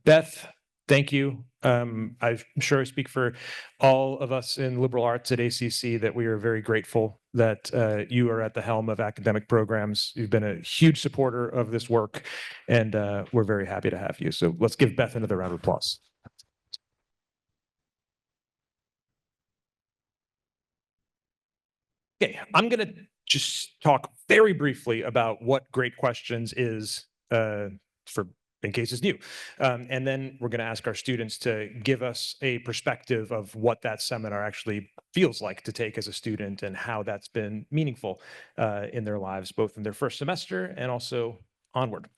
Beth, thank you. I'm sure I speak for all of us in liberal arts at ACC that we are very grateful that you are at the helm of academic programs. You've been a huge supporter of this work, and we're very happy to have you. So let's give Beth another round of applause. Okay, I'm going to just talk very briefly about what Great Questions is for in case it's new. And then we're going to ask our students to give us a perspective of what that seminar actually feels like to take as a student and how that's been meaningful in their lives, both in their first semester and also onward.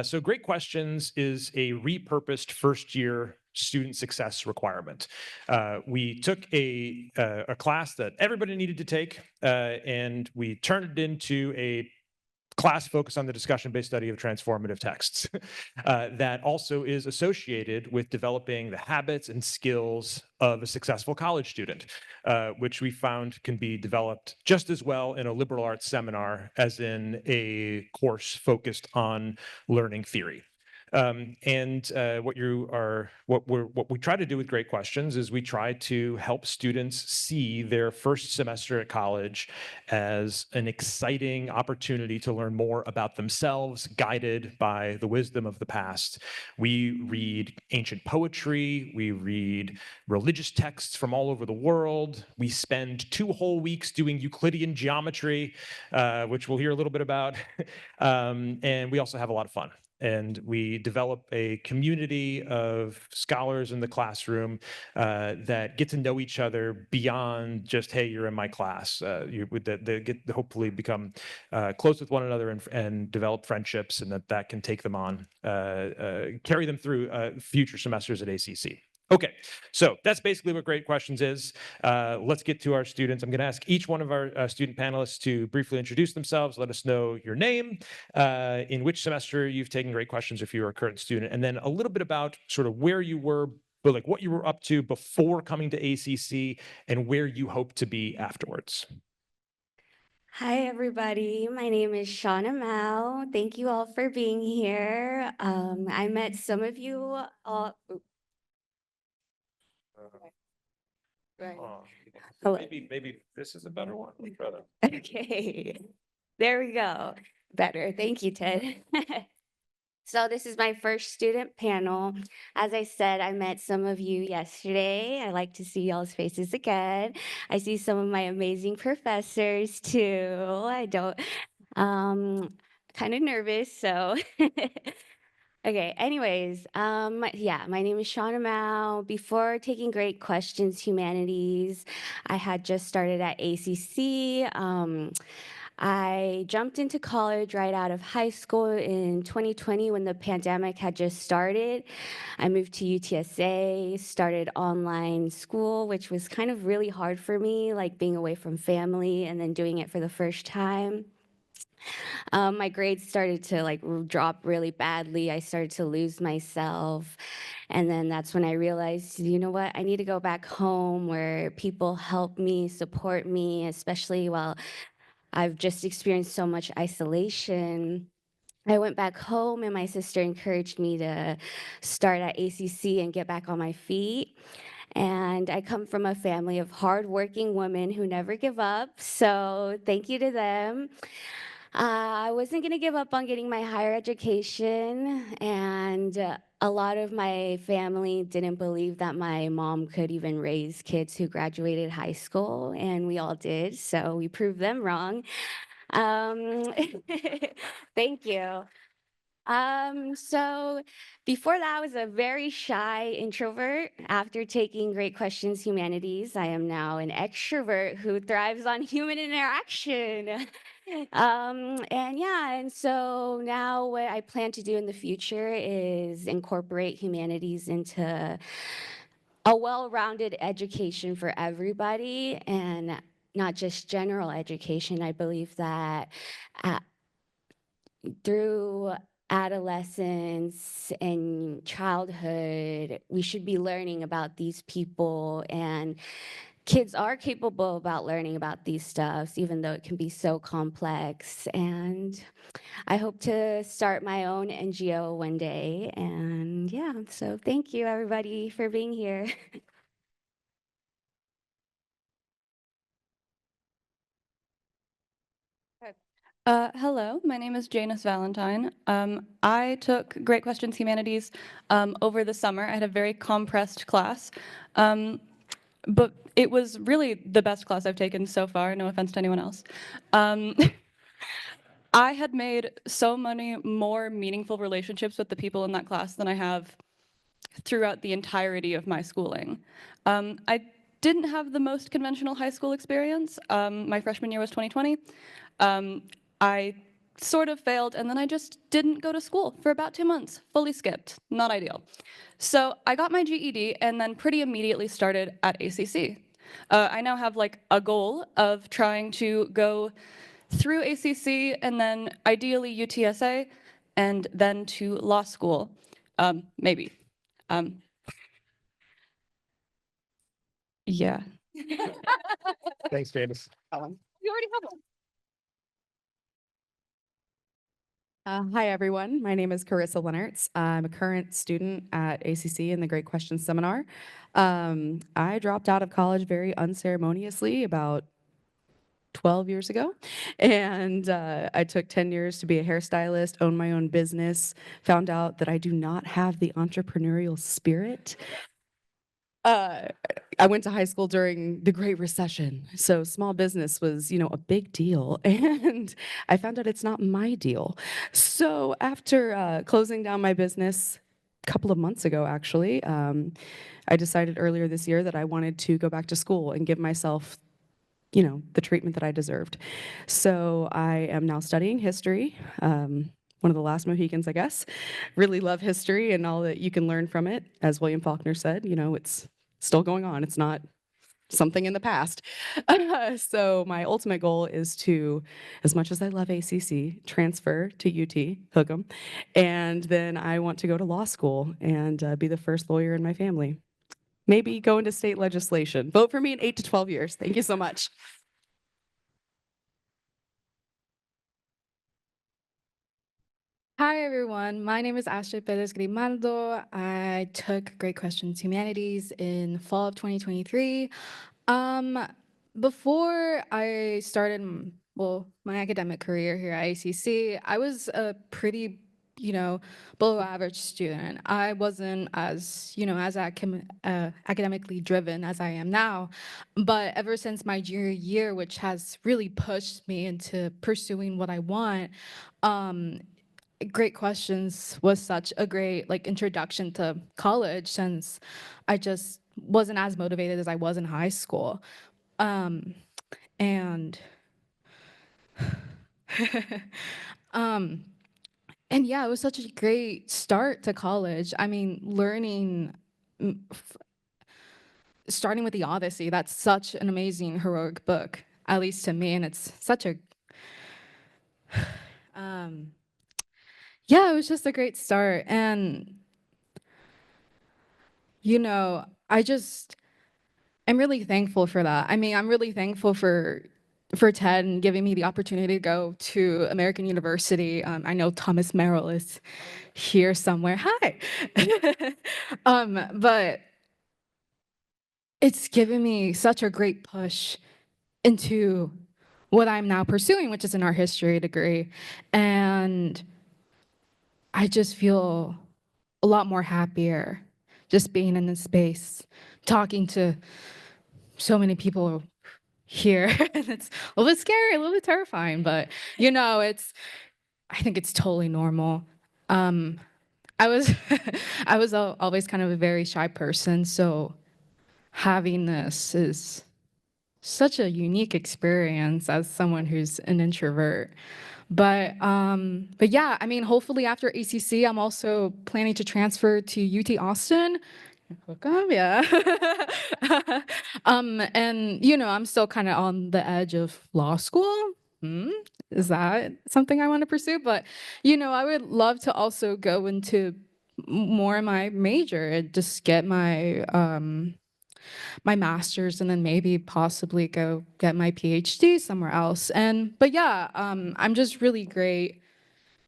So Great Questions is a repurposed first year student success requirement. We took a class that everybody needed to take, and we turned it into a class focused on the discussion-based study of transformative texts that also is associated with developing the habits and skills of a successful college student, which we found can be developed just as well in a liberal arts seminar as in a course focused on learning theory. What we try to do with Great Questions is we try to help students see their first semester at college as an exciting opportunity to learn more about themselves, guided by the wisdom of the past. We read ancient poetry, we read religious texts from all over the world. We spend 2 whole weeks doing Euclidean geometry, which we'll hear a little bit about. And we also have a lot of fun. And we develop a community of scholars in the classroom that get to know each other beyond just, hey, you're in my class. They get to hopefully become close with one another and develop friendships, and that can take them on, carry them through future semesters at ACC. Okay, so that's basically what Great Questions is. Let's get to our students. I'm going to ask each one of our student panelists to briefly introduce themselves, let us know your name, in which semester you've taken Great Questions if you're a current student, and then a little bit about sort of where you were, but like what you were up to before coming to ACC and where you hope to be afterwards. Hi, everybody. My name is Shauna Mao. Thank you all for being here. I met some of you all. Hello. Maybe this is a better one. Okay, there we go. Better. Thank you, Ted. So this is my first student panel. As I said, I met some of you yesterday. I like to see y'all's faces again. I see some of my amazing professors too. I don't, kind of nervous, so. Okay, anyways, yeah, my name is Shauna Mao. Before taking Great Questions Humanities, I had just started at ACC. I jumped into college right out of high school in 2020 when the pandemic had just started. I moved to UTSA, started online school, which was kind of really hard for me, like being away from family and then doing it for the first time. My grades started to like drop really badly. I started to lose myself. And then that's when I realized, you know what, I need to go back home where people help me, support me, especially while I've just experienced so much isolation. I went back home and my sister encouraged me to start at ACC and get back on my feet. And I come from a family of hardworking women who never give up. So thank you to them. I wasn't going to give up on getting my higher education, and a lot of my family didn't believe that my mom could even raise kids who graduated high school, and we all did, so we proved them wrong. Um, Thank you. So before that, I was a very shy introvert. After taking Great Questions Humanities, I am now an extrovert who thrives on human interaction. And yeah, and so now what I plan to do in the future is incorporate humanities into a well-rounded education for everybody and not just general education. I believe that through adolescence and childhood, we should be learning about these people, and kids are capable about learning about these stuffs, even though it can be so complex. And I hope to start my own NGO one day, and And yeah, so thank you everybody for being here. Hello, my name is Janice Valentine. I took Great Questions Humanities over the summer. I had a very compressed class, but it was really the best class I've taken so far, no offense to anyone else. I had made so many more meaningful relationships with the people in that class than I have throughout the entirety of my schooling. I didn't have the most conventional high school experience. My freshman year was 2020. I sort of failed, and then I just didn't go to school for about 2 months, fully skipped, not ideal. So I got my GED and then pretty immediately started at ACC. I now have like a goal of trying to go through ACC and then ideally UTSA and then to law school, maybe. Um, yeah. Thanks, Janice. You already have one. Hi, everyone. My name is Carissa Leonards. I'm a current student at ACC in the Great Questions Seminar. I dropped out of college very unceremoniously about 12 years ago. And I took 10 years to be a hairstylist, own my own business, found out that I do not have the entrepreneurial spirit. I went to high school during the Great Recession, so small business was, a big deal, and I found out it's not my deal. So after closing down my business a couple of months ago, actually, I decided earlier this year that I wanted to go back to school and give myself, the treatment that I deserved. So I am now studying history. One of the last Mohicans, I guess. Really love history and all that you can learn from it. As William Faulkner said, it's still going on. It's not something in the past. So my ultimate goal is to, as much as I love ACC, transfer to UT, hook 'em, and then I want to go to law school and be the first lawyer in my family. Maybe go into state legislation. Vote for me in 8 to 12 years. Thank you so much. Hi everyone, my name is Astrid Perez Grimaldo. I took Great Questions Humanities in fall of 2023. Before I started, my academic career here at ACC, I was a pretty, below average student. I wasn't as, as academically driven as I am now. But ever since my junior year, which has really pushed me into pursuing what I want, Great Questions was such a great introduction to college, since I just wasn't as motivated as I was in high school. And um and yeah, it was such a great start to college. I mean, learning starting with the Odyssey, that's such an amazing heroic book, at least to me, and it's such a yeah, it was just a great start. And I'm really thankful for that. I mean, I'm really thankful for Ted and giving me the opportunity to go to American University. I know Thomas Merrill is here somewhere. Hi. But it's given me such a great push into what I'm now pursuing, which is an art history degree. And I just feel a lot more happier just being in this space, talking to so many people here. And it's a little bit scary, a little bit terrifying, but I think it's totally normal. I was always kind of a very shy person, so having this is such a unique experience as someone who's an introvert. But yeah, I mean, hopefully after ACC, I'm also planning to transfer to UT Austin. Hook 'em, yeah. And I'm still kind of on the edge of law school. Hmm? Is that something I want to pursue? But I would love to also go into more of my major and just get my master's, and then maybe possibly go get my PhD somewhere else. But yeah, I'm just really great.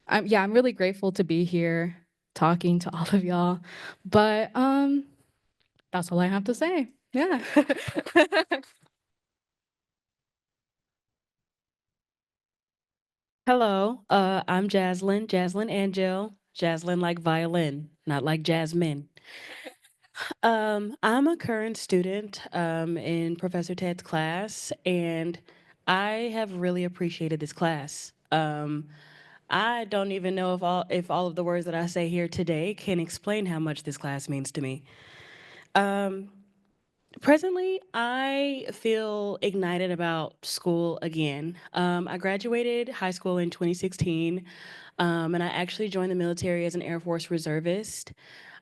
I'm really grateful to be here talking to all of y'all. But that's all I have to say. Yeah. Hello, I'm Jaslyn Angel, Jaslyn like violin, not like Jasmine. I'm a current student in Professor Ted's class, and I have really appreciated this class. I don't even know if all of the words that I say here today can explain how much this class means to me. Um, Presently, I feel ignited about school again. I graduated high school in 2016, and I actually joined the military as an Air Force reservist.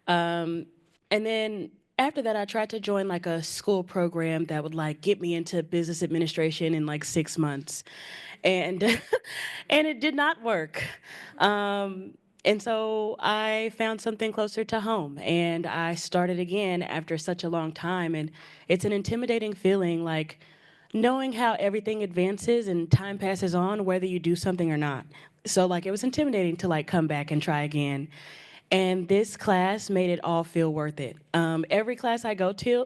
Um, and then after that, I tried to join like a school program that would like get me into business administration in like 6 months, and and it did not work. And so I found something closer to home, and I started again after such a long time. And it's an intimidating feeling, like knowing how everything advances and time passes on, whether you do something or not. So like it was intimidating to like come back and try again. And this class made it all feel worth it. Every class I go to,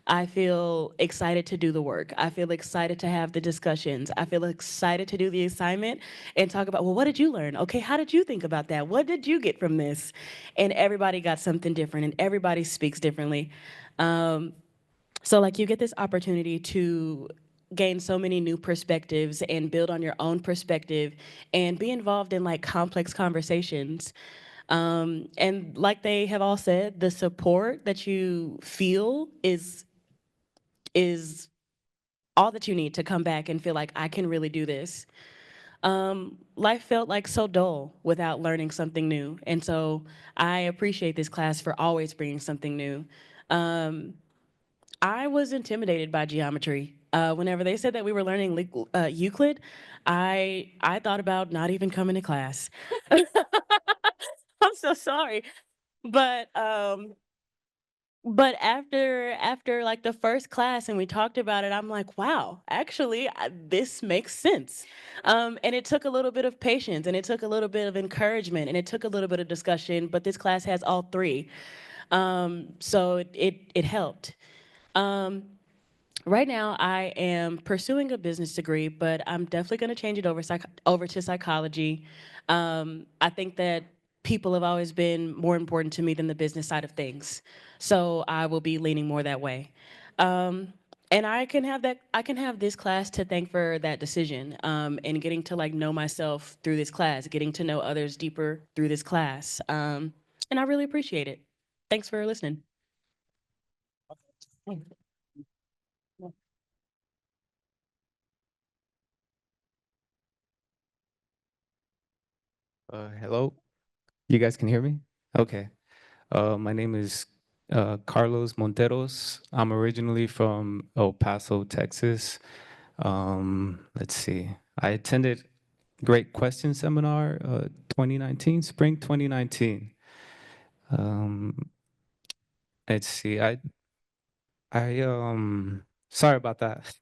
I feel excited to do the work. I feel excited to have the discussions. I feel excited to do the assignment and talk about, well, what did you learn? Okay, how did you think about that? What did you get from this? And everybody got something different, and everybody speaks differently. So like you get this opportunity to gain so many new perspectives and build on your own perspective and be involved in like complex conversations. And like they have all said, the support that you feel is all that you need to come back and feel like I can really do this. Life felt like so dull without learning something new. And so I appreciate this class for always bringing something new. I was intimidated by geometry. Whenever they said that we were learning Euclid, I thought about not even coming to class. I'm so sorry, but after like the first class and we talked about it, I'm like, wow, actually, this makes sense. And it took a little bit of patience, and it took a little bit of encouragement, and it took a little bit of discussion. But this class has all three, so it helped. Um, Right now, I am pursuing a business degree, but I'm definitely going to change it over to psychology. I think that people have always been more important to me than the business side of things, so I will be leaning more that way. Um, and I can have that. I can have this class to thank for that decision, and getting to like know myself through this class, getting to know others deeper through this class, and I really appreciate it. Thanks for listening. Hello, you guys can hear me? Okay. My name is Carlos Monteros. I'm originally from El Paso, Texas. Let's see. I attended Great Question Seminar 2019, spring 2019. Let's see. Sorry about that.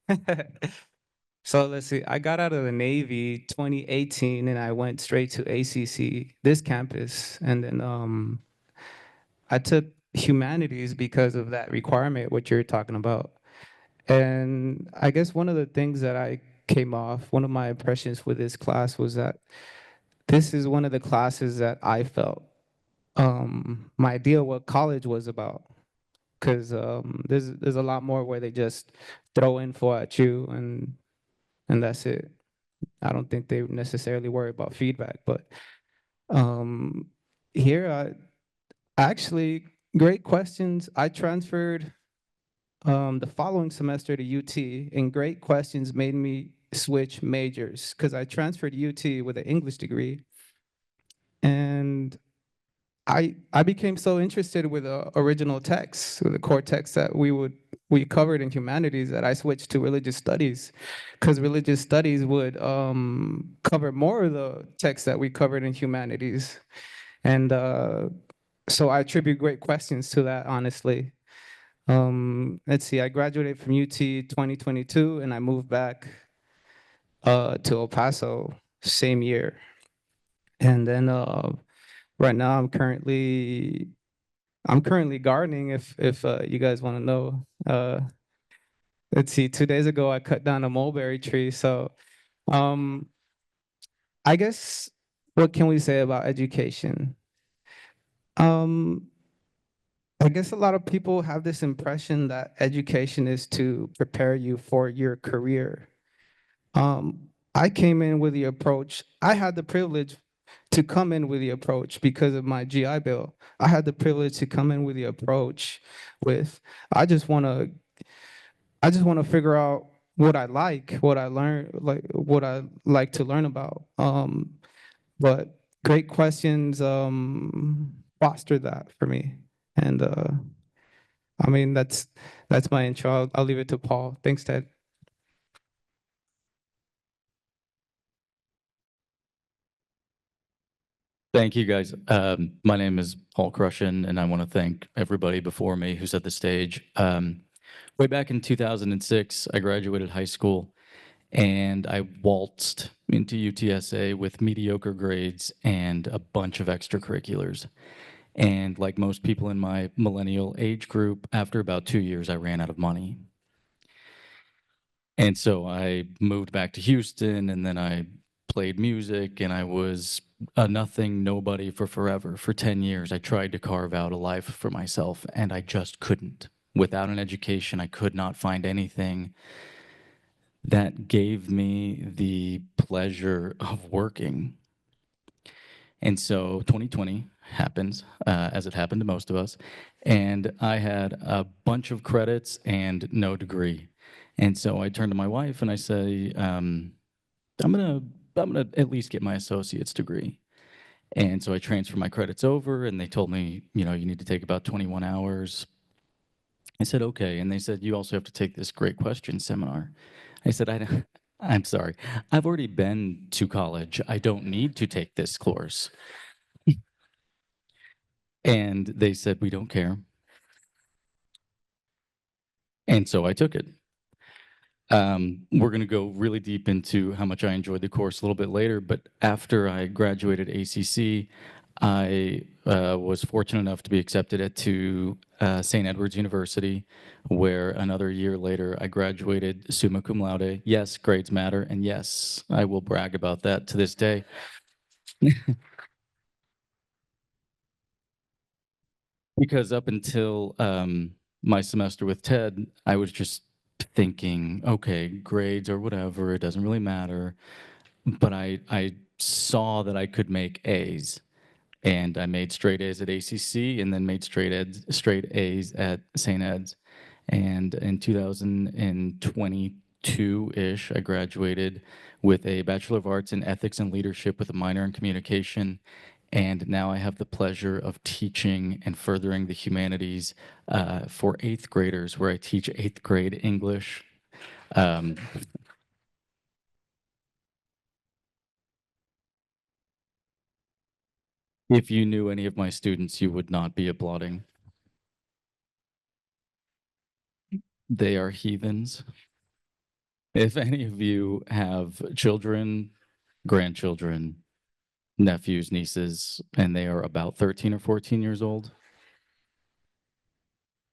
So let's see. I got out of the Navy 2018, and I went straight to ACC, this campus, and then I took humanities because of that requirement, what you're talking about. And I guess one of the things that one of my impressions with this class was that this is one of the classes that I felt my idea what college was about. Because there's a lot more where they just throw info at you and that's it. I don't think they necessarily worry about feedback, but here actually, great questions. I transferred the following semester to UT, and great questions made me switch majors because I transferred to UT with an English degree, and I became so interested with the original texts, with the core texts that we covered in humanities, that I switched to religious studies, because religious studies would cover more of the texts that we covered in humanities, and so I attribute great questions to that, honestly. Let's see, I graduated from UT 2022, and I moved back to El Paso same year. And then Right now, I'm currently gardening. If you guys want to know, let's see. 2 days ago, I cut down a mulberry tree. So, um, I guess what can we say about education? Um, I guess a lot of people have this impression that education is to prepare you for your career. I came in with the approach. I had the privilege to come in with the approach because of my GI Bill. I had the privilege to come in with the approach with, I just want to figure out what I like, what I learn, like what I like to learn about. But great questions foster that for me. And I mean, that's my intro. I'll leave it to Paul. Thanks, Ted. Thank you, guys. My name is Paul Crushin, and I want to thank everybody before me who's at the stage. Way back in 2006, I graduated high school, and I waltzed into UTSA with mediocre grades and a bunch of extracurriculars. And like most people in my millennial age group, after about 2 years, I ran out of money. And so I moved back to Houston, and then I played music, and I was a nothing nobody for forever. For 10 years, I tried to carve out a life for myself, and I just couldn't. Without an education, I could not find anything that gave me the pleasure of working. And so 2020 happens, as it happened to most of us, and I had a bunch of credits and no degree. And so I turned to my wife and I say, I'm gonna at least get my associate's degree. And so I transferred my credits over, and they told me, you need to take about 21 hours. I said, okay. And they said, you also have to take this great question seminar. I said, I'm sorry. I've already been to college. I don't need to take this course. And they said, we don't care. And so I took it. We're going to go really deep into how much I enjoyed the course a little bit later, but after I graduated ACC, I was fortunate enough to be accepted to St. Edward's University, where another year later I graduated summa cum laude. Yes, grades matter, and yes, I will brag about that to this day. Because up until my semester with Ted, I was just thinking, okay, grades or whatever, it doesn't really matter. But I saw that I could make A's, and I made straight A's at ACC, and then made straight A's at St. Ed's. And in 2022-ish, I graduated with a Bachelor of Arts in Ethics and Leadership with a minor in Communication. And now I have the pleasure of teaching and furthering the humanities for 8th graders, where I teach 8th grade English. If you knew any of my students, you would not be applauding. They are heathens. If any of you have children, grandchildren, nephews, nieces, and they are about 13 or 14 years old,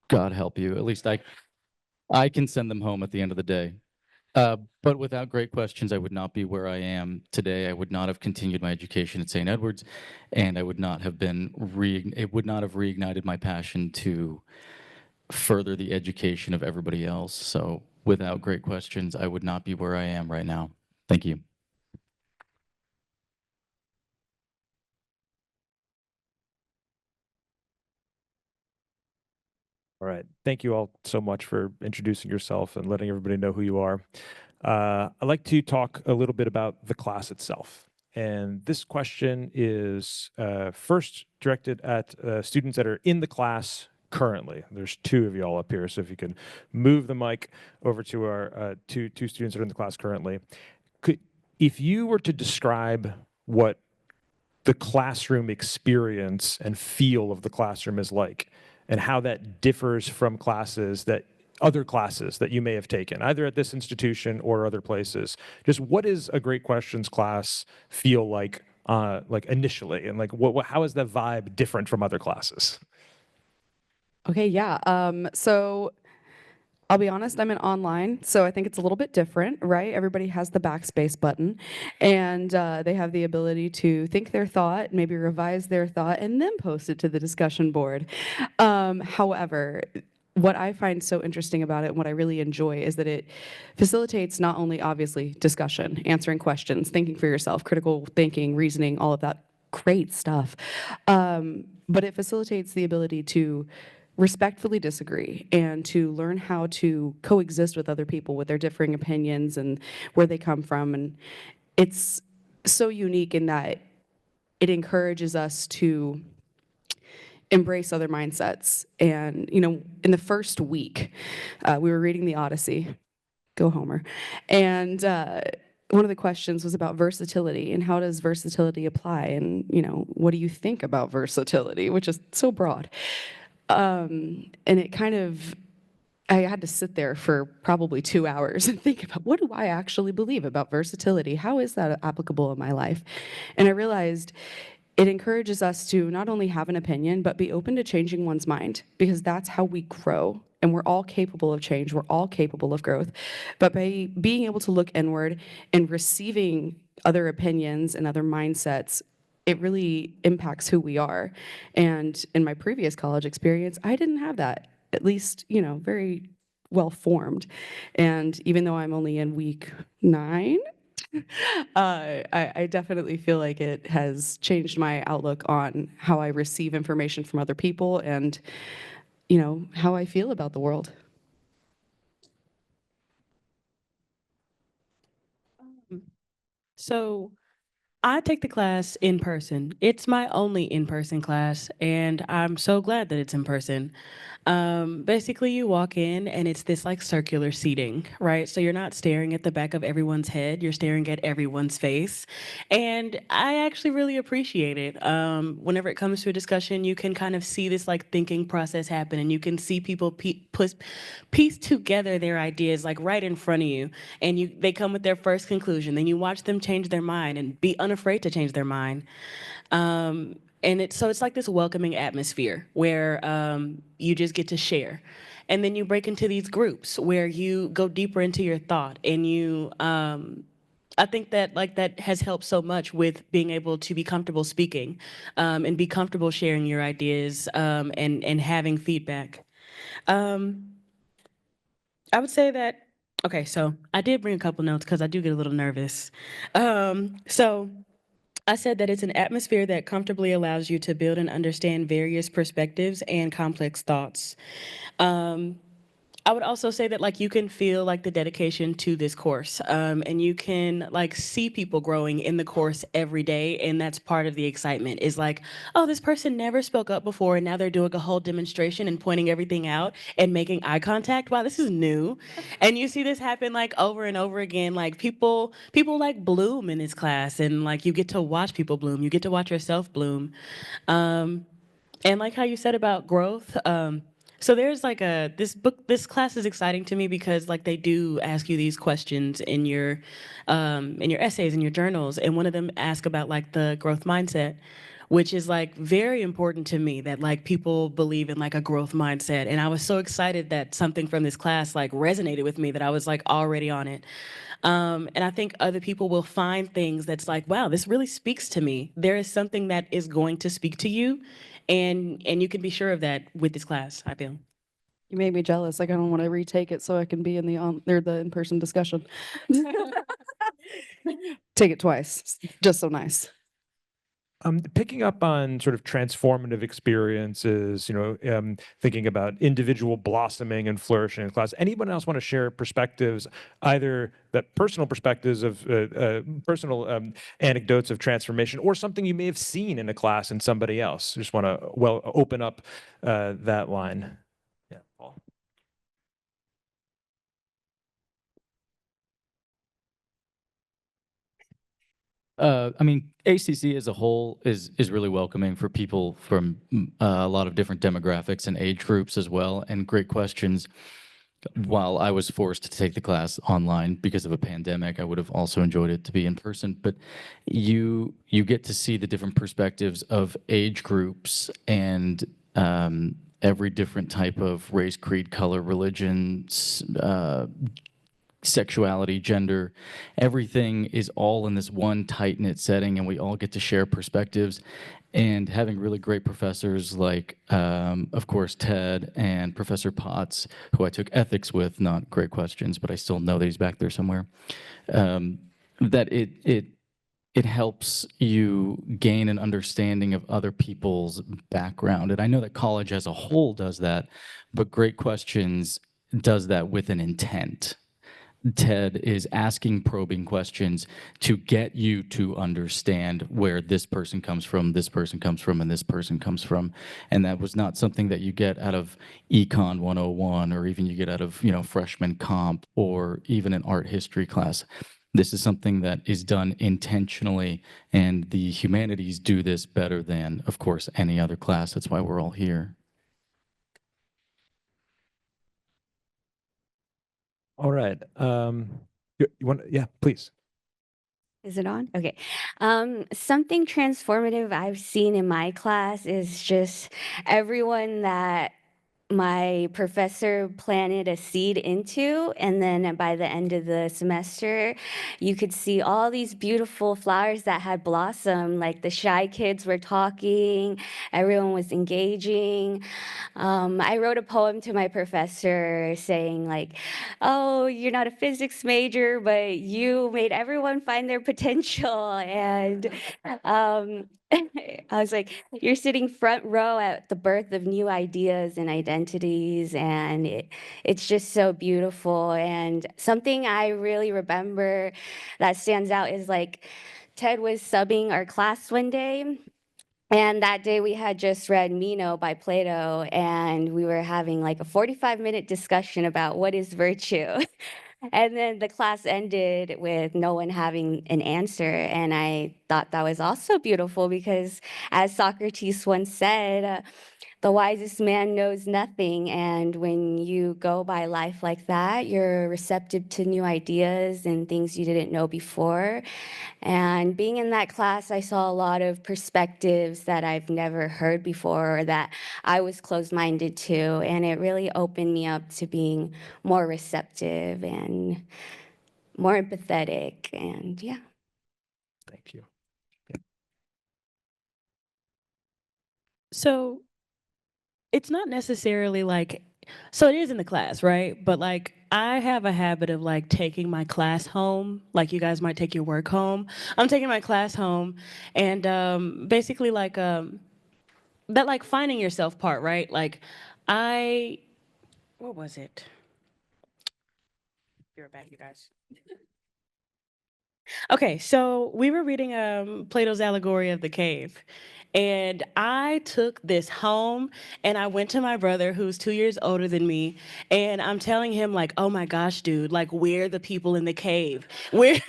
God help you. At least I can send them home at the end of the day. But without great questions, I would not be where I am today. I would not have continued my education at St. Edward's, and I would not have it would not have reignited my passion to further the education of everybody else. So without great questions, I would not be where I am right now. Thank you. All right. Thank you all so much for introducing yourself and letting everybody know who you are. I'd like to talk a little bit about the class itself. And this question is first directed at students that are in the class currently. There's 2 of you all up here, so if you can move the mic over to our two students that are in the class currently. If you were to describe what the classroom experience and feel of the classroom is like, and how that differs from other classes that you may have taken, either at this institution or other places. Just what is a Great Questions class feel like like initially, and like how is the vibe different from other classes? Okay, yeah. So I'll be honest, I'm in online, so I think it's a little bit different, right? Everybody has the backspace button, and they have the ability to think their thought, maybe revise their thought, and then post it to the discussion board. However, what I find so interesting about it and what I really enjoy is that it facilitates not only obviously discussion, answering questions, thinking for yourself, critical thinking, reasoning, all of that great stuff, but it facilitates the ability to respectfully disagree and to learn how to coexist with other people with their differing opinions and where they come from. And it's so unique in that it encourages us to embrace other mindsets. And, you know, in the first week, we were reading the Odyssey, go Homer, and one of the questions was about versatility and how does versatility apply? And, you know, what do you think about versatility, which is so broad. And it kind of, I had to sit there for probably 2 hours and think about what do I actually believe about versatility? How is that applicable in my life? And I realized it encourages us to not only have an opinion, but be open to changing one's mind, because that's how we grow. And we're all capable of change. We're all capable of growth. But by being able to look inward and receiving other opinions and other mindsets, it really impacts who we are. And in my previous college experience, I didn't have that, at least, you know, very well formed. And even though I'm only in week 9, I definitely feel like it has changed my outlook on how I receive information from other people and, you know, how I feel about the world. So I take the class in person. It's my only in-person class, and I'm so glad that it's in person. Basically, you walk in and it's this like circular seating, right? So you're not staring at the back of everyone's head, you're staring at everyone's face. And I actually really appreciate it. Whenever it comes to a discussion, you can kind of see this like thinking process happen, and you can see people piece together their ideas like right in front of you, and they come with their first conclusion. Then you watch them change their mind and be unafraid to change their mind. And it's like this welcoming atmosphere where you just get to share. And then you break into these groups where you go deeper into your thought, and you I think that like that has helped so much with being able to be comfortable speaking, and be comfortable sharing your ideas, and having feedback. Um, I would say that, okay, so I did bring a couple notes because I do get a little nervous. So I said that it's an atmosphere that comfortably allows you to build and understand various perspectives and complex thoughts. Um, I would also say that like you can feel like the dedication to this course, and you can like see people growing in the course every day, and that's part of the excitement. Is like, oh, this person never spoke up before, and now they're doing a whole demonstration and pointing everything out and making eye contact. Wow, this is new, and you see this happen like over and over again. Like people like bloom in this class, and like you get to watch people bloom. You get to watch yourself bloom. Um, and like how you said about growth, so there's like this class is exciting to me because like they do ask you these questions in your essays and your journals, and one of them ask about like the growth mindset, which is like very important to me, that like people believe in like a growth mindset. And I was so excited that something from this class like resonated with me, that I was like already on it. And I think other people will find things that's like, wow, this really speaks to me. There is something that is going to speak to you, and you can be sure of that with this class, I feel. You made me jealous. Like I don't want to retake it so I can be in the the in-person discussion. Take it twice. Just so nice. Picking up on sort of transformative experiences, you know, thinking about individual blossoming and flourishing in class. Anyone else want to share perspectives, either that personal perspectives of personal anecdotes of transformation, or something you may have seen in a class in somebody else? Just want to open up that line. Yeah, Paul. I mean, ACC as a whole is really welcoming for people from a lot of different demographics and age groups as well, and great questions. while I was forced to take the class online because of a pandemic, I would have also enjoyed it to be in person. But you get to see the different perspectives of age groups and every different type of race, creed, color, religion, sexuality, gender, everything is all in this one tight-knit setting, and we all get to share perspectives. And having really great professors like, of course, Ted and Professor Potts, who I took ethics with, not great questions, but I still know that he's back there somewhere, that it helps you gain an understanding of other people's background. And I know that college as a whole does that, but Great Questions does that with an intent. Ted is asking probing questions to get you to understand where this person comes from, this person comes from, and this person comes from. And that was not something that you get out of Econ 101 or even you get out of, freshman comp or even an art history class. This is something that is done intentionally, and the humanities do this better than, of course, any other class. That's why we're all here. All right. You want? Yeah, please. Is it on? Okay. Something transformative I've seen in my class is just everyone that my professor planted a seed into, and then by the end of the semester, you could see all these beautiful flowers that had blossomed. Like the shy kids were talking, everyone was engaging. I wrote a poem to my professor saying like, "Oh, you're not a physics major, but you made everyone find their potential." And I was like, "You're sitting front row at the birth of new ideas and identities, and it's just so beautiful." And something I really remember that stands out is like Ted was subbing our class one day. And that day we had just read Meno by Plato, and we were having like a 45-minute discussion about what is virtue. And then the class ended with no one having an answer. And I thought that was also beautiful because, as Socrates once said, the wisest man knows nothing. And when you go by life like that, you're receptive to new ideas and things you didn't know before. And being in that class, I saw a lot of perspectives that I've never heard before or that I was closed-minded to. And it really opened me up to being more receptive and more empathetic. And yeah. Thank you. So it's not necessarily like, so it is in the class, right? But like, I have a habit of like taking my class home, like you guys might take your work home. I'm taking my class home, and basically like that like finding yourself part, right? Like what was it? Be right back, you guys. Okay, so we were reading Plato's Allegory of the Cave. And I took this home and I went to my brother who's 2 years older than me. And I'm telling him, like, oh my gosh, dude, like, we're the people in the cave. We're,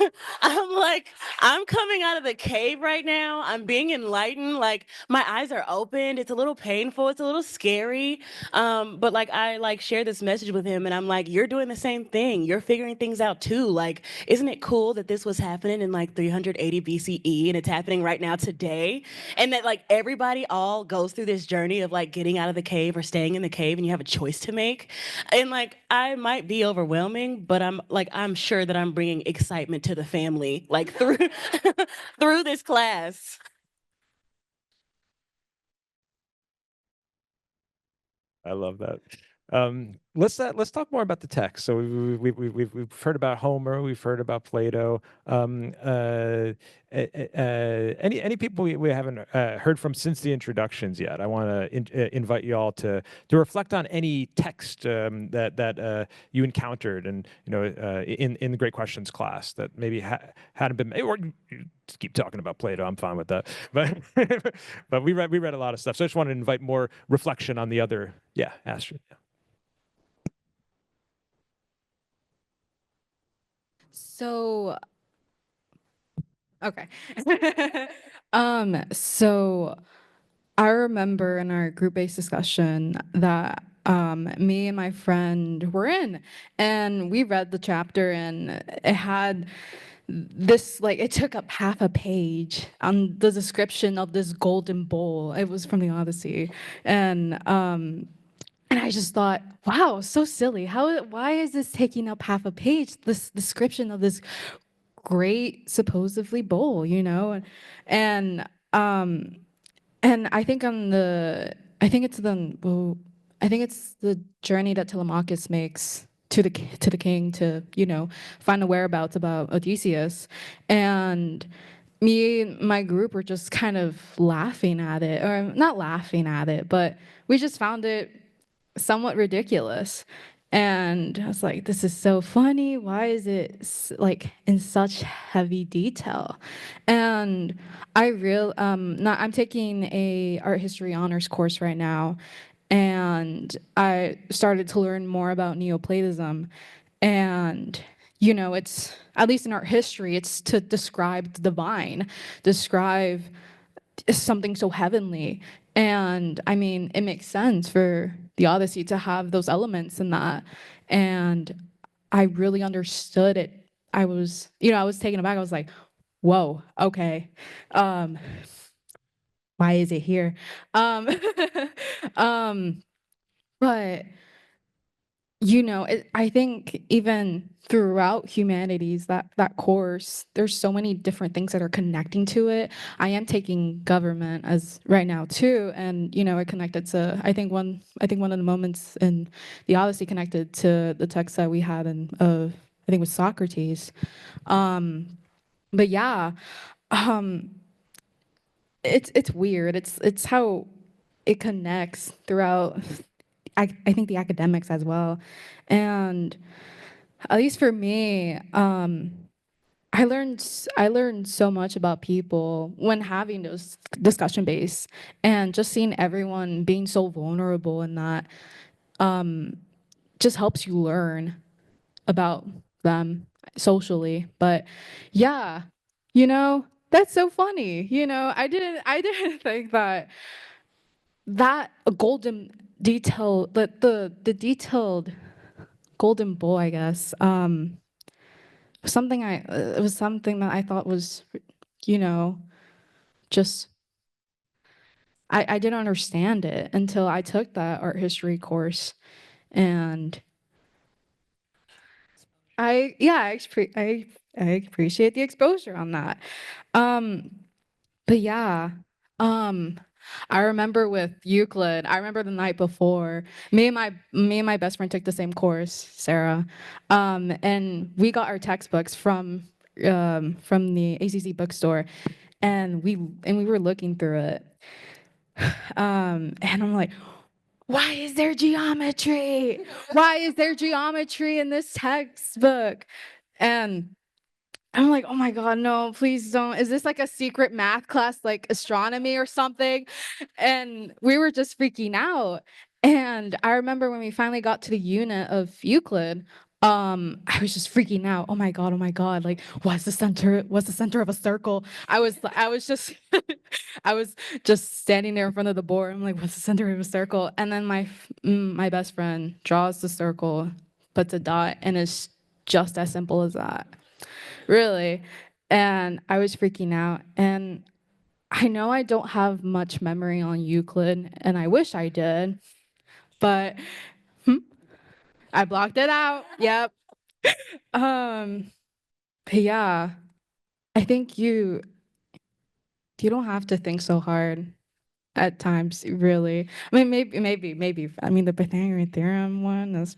I'm like, I'm coming out of the cave right now. I'm being enlightened. Like, my eyes are opened. It's a little painful. It's a little scary. But like, I like share this message with him and I'm like, you're doing the same thing. You're figuring things out too. Like, isn't it cool that this was happening in like 380 BCE and it's happening right now today? And that like everybody all goes through this journey of like getting out of the cave or staying in the cave and you have a choice to make. And like, I might be overwhelming, but I'm sure that I'm bringing excitement to the family, like through, through this class. I love that. Let's talk more about the text. So we've heard about Homer, we've heard about Plato. Any people we haven't heard from since the introductions yet? I want to invite you all to reflect on any text that you encountered, and in the Great Questions class that maybe hadn't been, or just keep talking about Plato. I'm fine with that. But but we read a lot of stuff. So I just wanted to invite more reflection on the other. Yeah, Astrid. Yeah. So, okay. So I remember in our group-based discussion that me and my friend were in, and we read the chapter, and it had this, like, it took up half a page on the description of this golden bowl. It was from the Odyssey, and I just thought, wow, so silly. Why is this taking up half a page? This description of this great supposedly bowl, you know, and I think I think it's the journey that Telemachus makes to the king to, you know, find the whereabouts about Odysseus, and me and my group were just kind of laughing at it, or not laughing at it, but we just found it somewhat ridiculous. And I was like, this is so funny. Why is it like in such heavy detail? And I'm taking a art history honors course right now, and I started to learn more about Neoplatism. And, you know, it's, at least in art history, it's to describe the divine, describe something so heavenly. And I mean, it makes sense for the Odyssey to have those elements in that. And I really understood it. I was taken aback. I was like, whoa, okay. Why is it here? But you know, I think even throughout humanities, that course, there's so many different things that are connecting to it. I am taking government as right now too, and you know, it connected to, I think one of the moments in the Odyssey connected to the text that we had in I think it was Socrates. But yeah, it's weird. It's how it connects throughout. I think the academics as well, and at least for me, I learned so much about people when having those discussion base, and just seeing everyone being so vulnerable in that just helps you learn about them socially. But yeah, you know, that's so funny. You know, I didn't think that a golden detail, the detailed golden bowl, I guess, it was something that I thought was, you know, just I didn't understand it until I took that art history course, and I appreciate the exposure on that. But yeah, um, I remember with Euclid, I remember the night before, me and my best friend took the same course, Sarah, and we got our textbooks from the ACC bookstore, and we were looking through it, and I'm like, why is there geometry? Why is there geometry in this textbook? And I'm like, oh my God, no, please don't. Is this like a secret math class, like astronomy or something? And we were just freaking out. And I remember when we finally got to the unit of Euclid, I was just freaking out. Oh my God, like, what's the center of a circle? I was just I was just standing there in front of the board. I'm like, what's the center of a circle? And then my best friend draws the circle, puts a dot, and it's just as simple as that. Really. And I was freaking out. And I know I don't have much memory on Euclid, and I wish I did, but I blocked it out. Yep. Um, but yeah, I think you don't have to think so hard at times, really. I mean, maybe. I mean, the Pythagorean theorem one, that's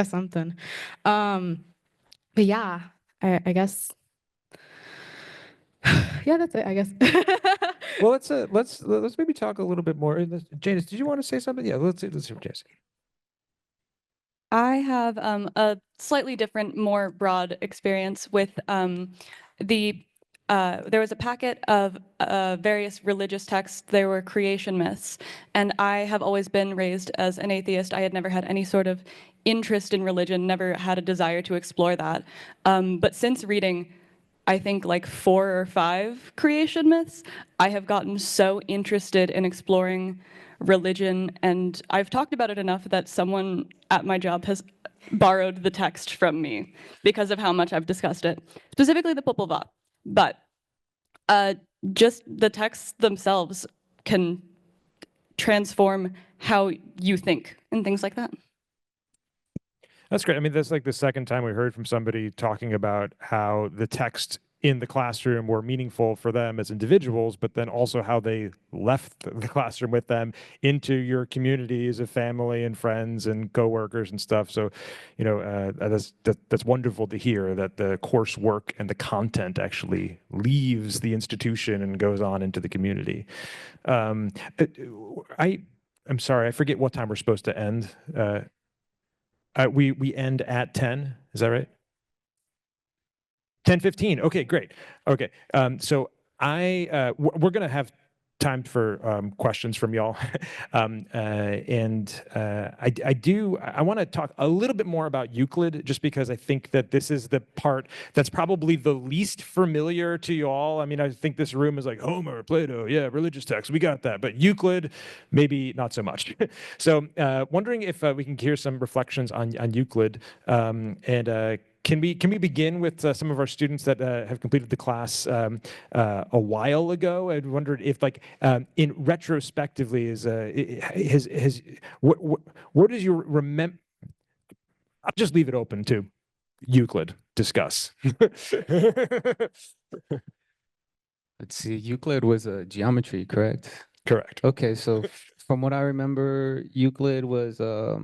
something. But yeah, I guess. Yeah, that's it, I guess. Well, let's maybe talk a little bit more. Janice, did you want to say something? Yeah, let's hear from Janice. I have a slightly different, more broad experience with there was a packet of various religious texts. There were creation myths, and I have always been raised as an atheist. I had never had any sort of interest in religion, never had a desire to explore that. But since reading, I think like 4 or 5 creation myths, I have gotten so interested in exploring religion, and I've talked about it enough that someone at my job has borrowed the text from me because of how much I've discussed it, specifically the Popol Vuh. But just the texts themselves can transform how you think and things like that. That's great. I mean, that's like the second time we heard from somebody talking about how the text in the classroom were meaningful for them as individuals, but then also how they left the classroom with them into your communities of family and friends and coworkers and stuff. So, you know, that's wonderful to hear that the coursework and the content actually leaves the institution and goes on into the community. I'm sorry, I forget what time we're supposed to end. We end at 10. Is that right? 10:15. Okay, great. Okay, so we're gonna have time for questions from y'all, I want to talk a little bit more about Euclid, just because I think that this is the part that's probably the least familiar to you all. I mean, I think this room is like Homer, Plato, yeah, religious texts, we got that, but Euclid, maybe not so much. So, wondering if we can hear some reflections on Euclid, can we begin with some of our students that have completed the class a while ago? I wondered if, like, in retrospectively, what does you remember? I'll just leave it open to Euclid. Discuss. Let's see, Euclid was a geometry, correct? Correct. Okay, so from what I remember, Euclid was, I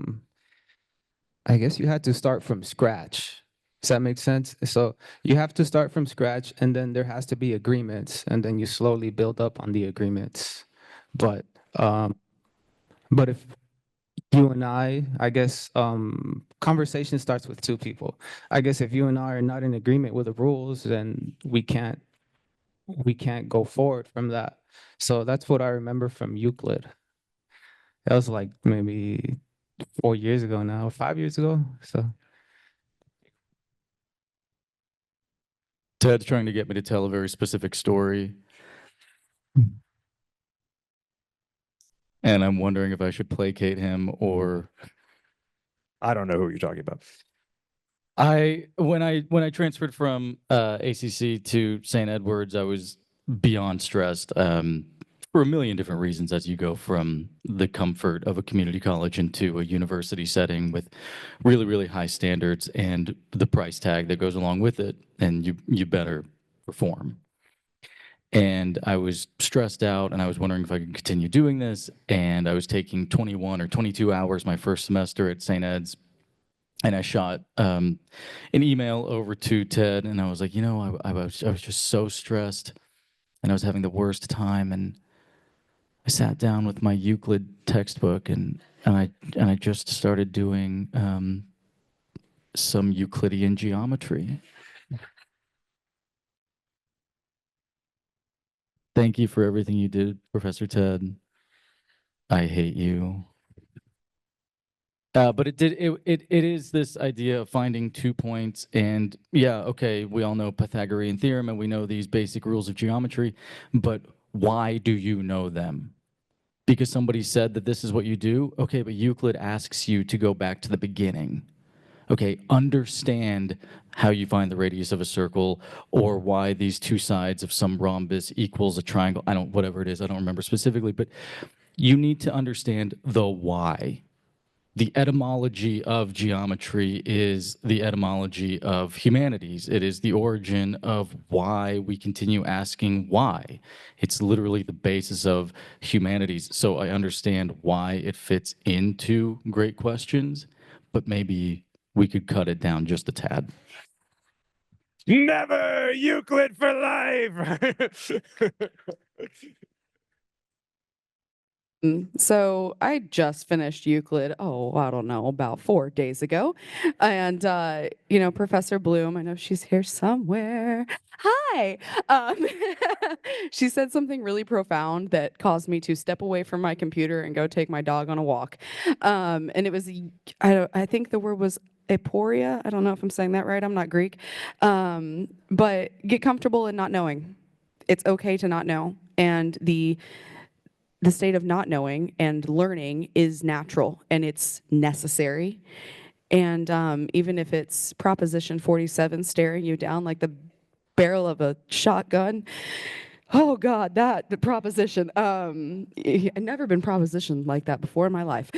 guess you had to start from scratch. Does that make sense? So you have to start from scratch, and then there has to be agreements, and then you slowly build up on the agreements. But if you and I guess conversation starts with two people. I guess if you and I are not in agreement with the rules, then we can't go forward from that. So that's what I remember from Euclid. That was like maybe 4 years ago now, 5 years ago. So. Ted's trying to get me to tell a very specific story. And I'm wondering if I should placate him or... I don't know who you're talking about. When I transferred from ACC to St. Edward's, I was beyond stressed for a million different reasons, as you go from the comfort of a community college into a university setting with really, really high standards and the price tag that goes along with it, and you better perform. And I was stressed out, and I was wondering if I could continue doing this, and I was taking 21 or 22 hours my first semester at St. Ed's. And I shot an email over to Ted, and I was like, you know, I was just so stressed, and I was having the worst time, and I sat down with my Euclid textbook, and I just started doing some Euclidean geometry. Thank you for everything you did, Professor Ted. I hate you. But it is this idea of finding 2 points, and yeah, okay, we all know Pythagorean theorem and we know these basic rules of geometry, but why do you know them? Because somebody said that this is what you do? Okay, but Euclid asks you to go back to the beginning. Okay, understand how you find the radius of a circle, or why these two sides of some rhombus equals a triangle. Whatever it is, I don't remember specifically, but you need to understand the why. The etymology of geometry is the etymology of humanities. It is the origin of why we continue asking why. It's literally the basis of humanities. So I understand why it fits into great questions, but maybe we could cut it down just a tad. Never Euclid for life. So I just finished Euclid, I don't know, about 4 days ago. And, you know, Professor Bloom, I know she's here somewhere. Hi. She said something really profound that caused me to step away from my computer and go take my dog on a walk. And it was, I think the word was aporia. I don't know if I'm saying that right. I'm not Greek. But get comfortable in not knowing. It's okay to not know. And the state of not knowing and learning is natural and it's necessary. And even if it's Proposition 47 staring you down like the barrel of a shotgun, oh God, the proposition. I've never been propositioned like that before in my life.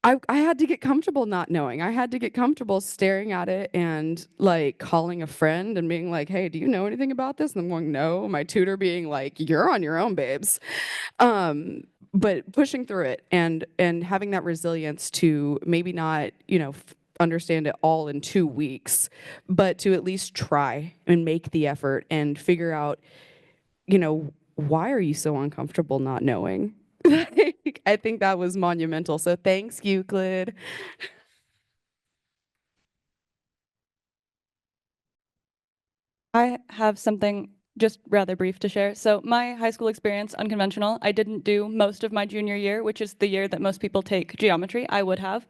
I had to get comfortable not knowing. I had to get comfortable staring at it and like calling a friend and being like, hey, do you know anything about this? And I'm going, no. My tutor being like, you're on your own, babes. But pushing through it and having that resilience to maybe not, understand it all in 2 weeks, but to at least try and make the effort and figure out, why are you so uncomfortable not knowing? I think that was monumental. So thanks, Euclid. I have something just rather brief to share. So my high school experience, unconventional. I didn't do most of my junior year, which is the year that most people take geometry. I would have.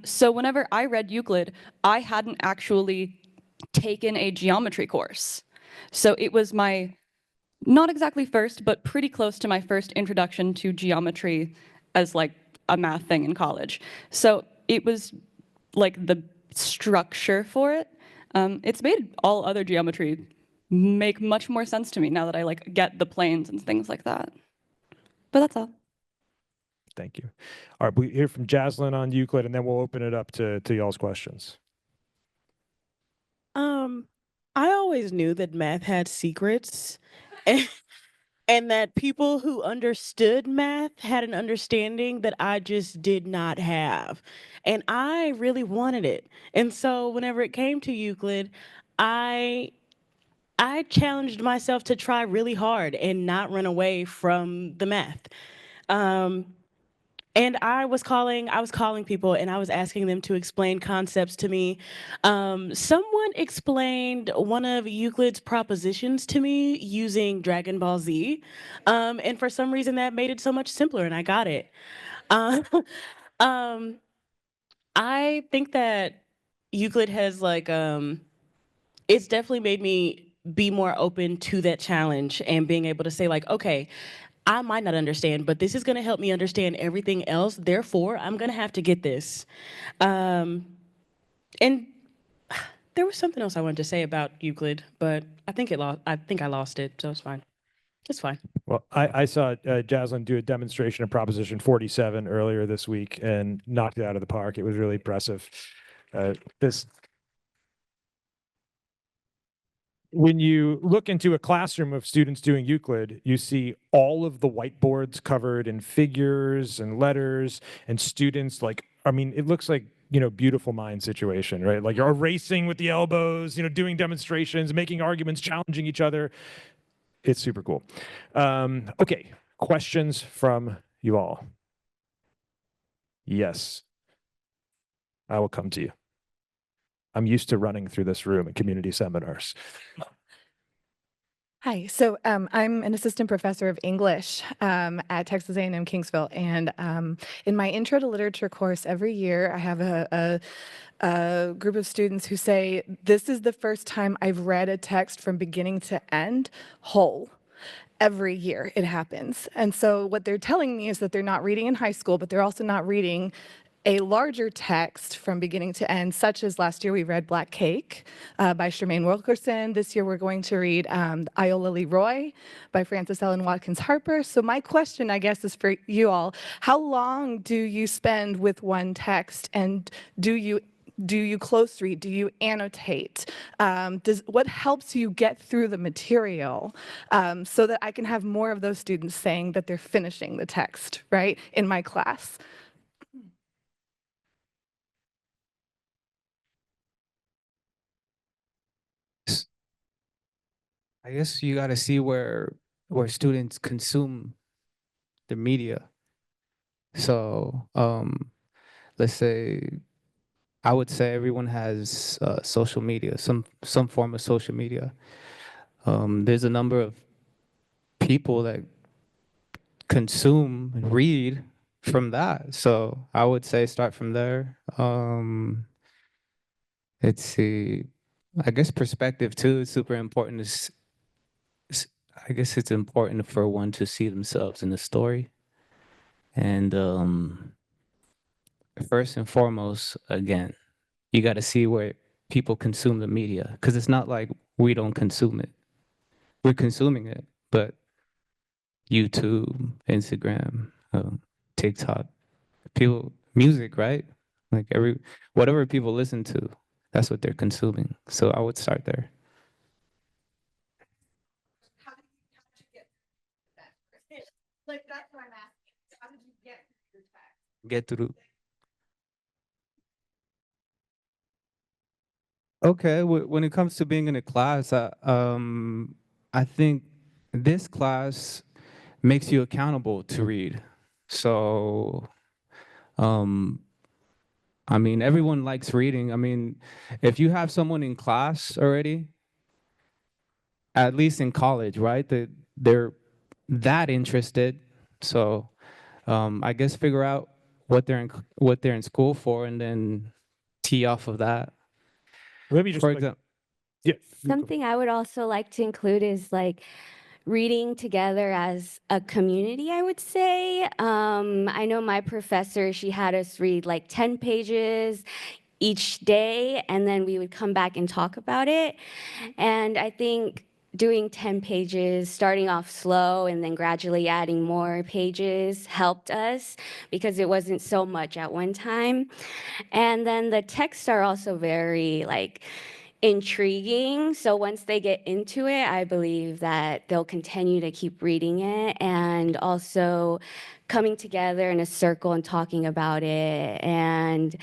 So whenever I read Euclid, I hadn't actually taken a geometry course. So it was my, not exactly first, but pretty close to my first introduction to geometry as like a math thing in college. So it was like the structure for it. It's made all other geometry make much more sense to me now that I like get the planes and things like that. But that's all. Thank you. All right, we hear from Jaslyn on Euclid, and then we'll open it up to y'all's questions. I always knew that math had secrets and that people who understood math had an understanding that I just did not have. And I really wanted it. And so whenever it came to Euclid, I challenged myself to try really hard and not run away from the math. And I was calling people and I was asking them to explain concepts to me. Someone explained one of Euclid's propositions to me using Dragon Ball Z. And for some reason that made it so much simpler and I got it. Uh, um, I think that Euclid has like, it's definitely made me be more open to that challenge and being able to say like, okay, I might not understand, but this is going to help me understand everything else. Therefore, I'm going to have to get this. And there was something else I wanted to say about Euclid, but I think I lost it, so it's fine. It's fine. Well, I saw Jaslyn do a demonstration of Proposition 47 earlier this week and knocked it out of the park. It was really impressive. When you look into a classroom of students doing Euclid, you see all of the whiteboards covered in figures and letters and students it looks like, beautiful mind situation, right? Like you're erasing with the elbows, doing demonstrations, making arguments, challenging each other. It's super cool. Okay, questions from you all? Yes. I will come to you. I'm used to running through this room at community seminars. Hi, so I'm an assistant professor of English at Texas A&M Kingsville, and in my Intro to Literature course every year I have a group of students who say, this is the first time I've read a text from beginning to end whole. Every year it happens. And so what they're telling me is that they're not reading in high school, but they're also not reading a larger text from beginning to end, such as last year we read Black Cake by Shermaine Wilkerson. This year we're going to read Iola Leroy by Frances Ellen Watkins Harper. So my question, I guess, is for you all. How long do you spend with one text, and do you close read? Do you annotate? What helps you get through the material so that I can have more of those students saying that they're finishing the text, right, in my class? I guess you got to see where students consume the media. So let's say I would say everyone has social media, some form of social media. There's a number of people that consume and read from that. So I would say start from there. Let's see. I guess perspective too is super important. I guess it's important for one to see themselves in the story. And first and foremost, again, you got to see where people consume the media, because it's not like we don't consume it. We're consuming it, but YouTube, Instagram, TikTok, people, music, right? Like whatever people listen to, that's what they're consuming. So I would start there. Like, that's what I'm asking. How did you get your text? Get through. Okay, when it comes to being in a class, I think this class makes you accountable to read. So, I mean, everyone likes reading. I mean, if you have someone in class already, at least in college, right? They're that interested. So, I guess figure out what they're in school for, and then tee off of that. Let me just For like, example, yeah. you go. Something I would also like to include is like reading together as a community, I would say. I know my professor, she had us read like 10 pages each day, and then we would come back and talk about it. And I think doing 10 pages, starting off slow and then gradually adding more pages helped us because it wasn't so much at one time. And then the texts are also very like intriguing. So once they get into it, I believe that they'll continue to keep reading it and also coming together in a circle and talking about it. And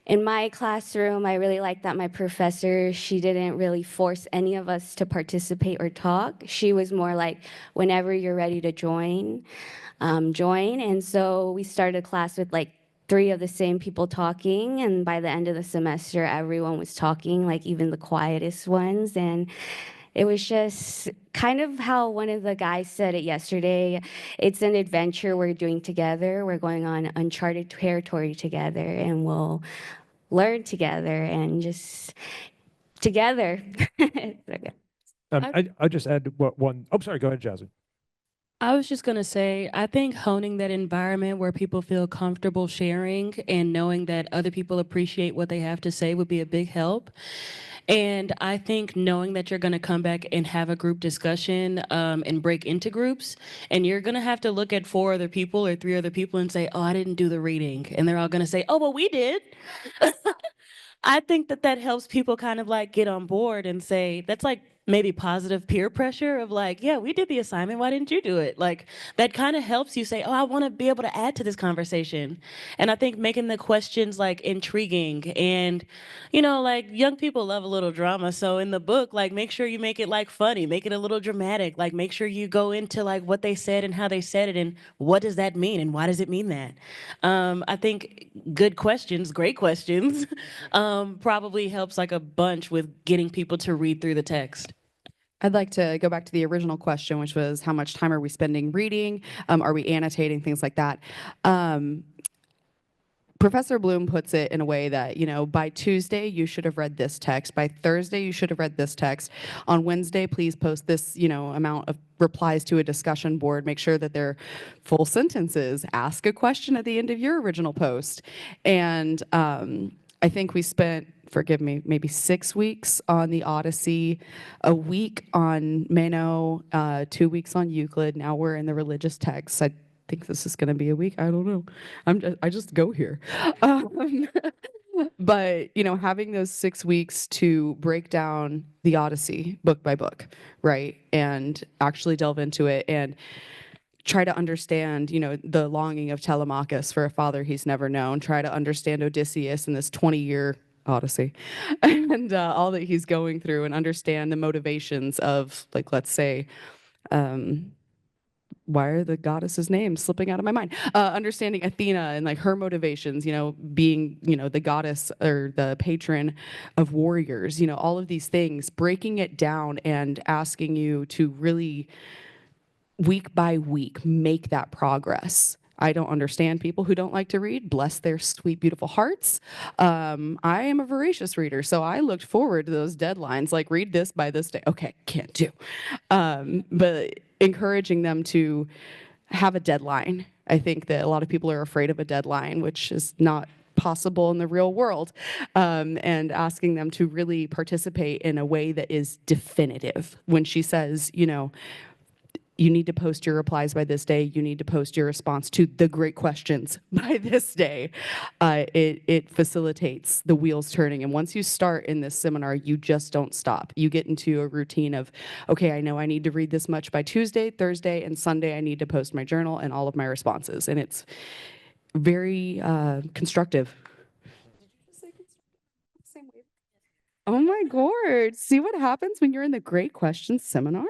in my classroom, I really like that my professor, she didn't really force any of us to participate or talk. She was more like, whenever you're ready to join, join. And so we started class with like 3 of the same people talking. And by the end of the semester, everyone was talking, like even the quietest ones. And it was just kind of how one of the guys said it yesterday. It's an adventure we're doing together. We're going on uncharted territory together, and we'll learn together and just together. Okay. I just add one. Oh, sorry. Go ahead, Jasmine. I was just gonna say, I think honing that environment where people feel comfortable sharing and knowing that other people appreciate what they have to say would be a big help. And I think knowing that you're gonna come back and have a group discussion and break into groups, and you're gonna have to look at 4 other people or 3 other people and say, oh, I didn't do the reading. And they're all gonna say, oh, well, we did. I think that that helps people kind of like get on board and say, that's like maybe positive peer pressure of like, yeah, we did the assignment. Why didn't you do it? Like that kind of helps you say, oh, I want to be able to add to this conversation. And I think making the questions like intriguing and, you know, like young people love a little drama. So in the book, like make sure you make it like funny, make it a little dramatic, like make sure you go into like what they said and how they said it and what does that mean and why does it mean that? I think good questions, great questions, probably helps like a bunch with getting people to read through the text. I'd like to go back to the original question, which was how much time are we spending reading? Are we annotating, things like that? Professor Bloom puts it in a way that, you know, by Tuesday, you should have read this text. By Thursday, you should have read this text. On Wednesday, please post this, you know, amount of replies to a discussion board. Make sure that they're full sentences. Ask a question at the end of your original post. And I think we spent, forgive me, maybe 6 weeks on the Odyssey, a week on Mano, 2 weeks on Euclid. Now we're in the religious texts. I think this is going to be a week. I don't know. I just go here. But, you know, having those 6 weeks to break down the Odyssey book by book, right? And actually delve into it and try to understand, you know, the longing of Telemachus for a father he's never known. Try to understand Odysseus in this 20-year Odyssey and all that he's going through, and understand the motivations of, like, let's say, why are the goddesses' names slipping out of my mind? Understanding Athena and like her motivations, you know, being, you know, the goddess or the patron of warriors, you know, all of these things, breaking it down and asking you to really week by week make that progress. I don't understand people who don't like to read. Bless their sweet, beautiful hearts. I am a voracious reader, so I looked forward to those deadlines, like read this by this day. Okay, can't do. But encouraging them to have a deadline. I think that a lot of people are afraid of a deadline, which is not possible in the real world, and asking them to really participate in a way that is definitive. When she says, you know, you need to post your replies by this day, you need to post your response to the great questions by this day, it facilitates the wheels turning. And once you start in this seminar, you just don't stop. You get into a routine of, okay, I know I need to read this much by Tuesday, Thursday, and Sunday I need to post my journal and all of my responses. And it's very constructive. Oh my God, see what happens when you're in the Great Questions seminar?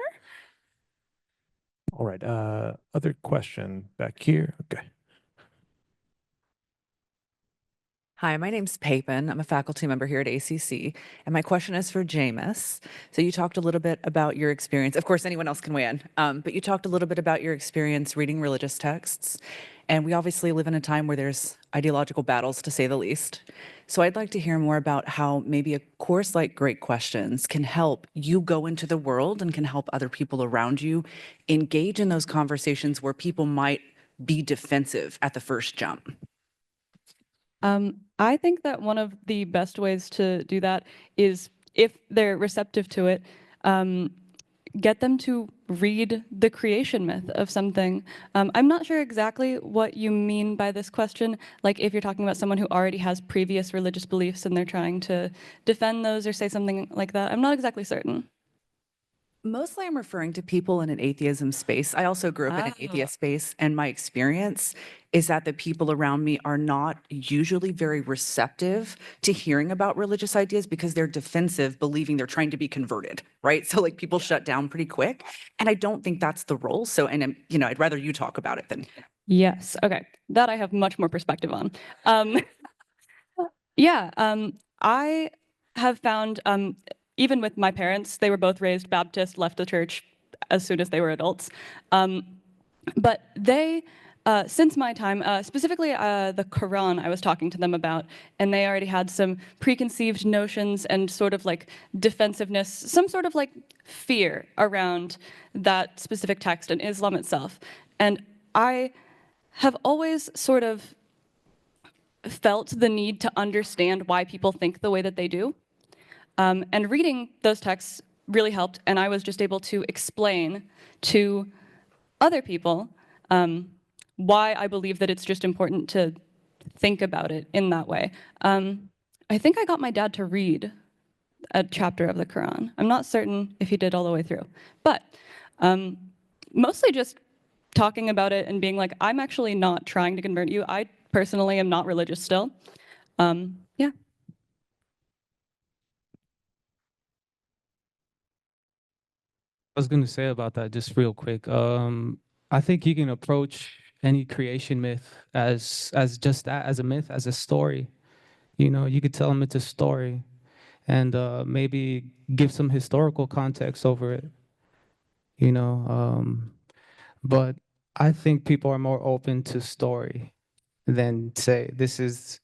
All right, other question back here. Okay. Hi, my name's Papin. I'm a faculty member here at ACC, and my question is for Jameis. So you talked a little bit about your experience. Of course, anyone else can weigh in, but you talked a little bit about your experience reading religious texts, and we obviously live in a time where there's ideological battles, to say the least. So I'd like to hear more about how maybe a course like Great Questions can help you go into the world and can help other people around you engage in those conversations where people might be defensive at the first jump. I think that one of the best ways to do that is, if they're receptive to it, get them to read the creation myth of something. I'm not sure exactly what you mean by this question, like if you're talking about someone who already has previous religious beliefs and they're trying to defend those or say something like that. I'm not exactly certain. Mostly I'm referring to people in an atheism space. I also grew up in an atheist space, and my experience is that the people around me are not usually very receptive to hearing about religious ideas because they're defensive, believing they're trying to be converted, right? So like people shut down pretty quick, and I don't think that's the role. So, and you know, I'd rather you talk about it than. Yes, okay, that I have much more perspective on. Yeah, I have found, even with my parents, they were both raised Baptist, left the church as soon as they were adults. But they, since my time, specifically the Quran I was talking to them about, and they already had some preconceived notions and sort of like defensiveness, some sort of like fear around that specific text and Islam itself. And I have always sort of felt the need to understand why people think the way that they do. And reading those texts really helped, and I was just able to explain to other people why I believe that it's just important to think about it in that way. I think I got my dad to read a chapter of the Quran. I'm not certain if he did all the way through, but mostly just talking about it and being like, I'm actually not trying to convert you. I personally am not religious still. Yeah. I was going to say about that just real quick. I think you can approach any creation myth as just that, as a myth, as a story. You know, you could tell them it's a story, and maybe give some historical context over it. You know, but I think people are more open to story than say this is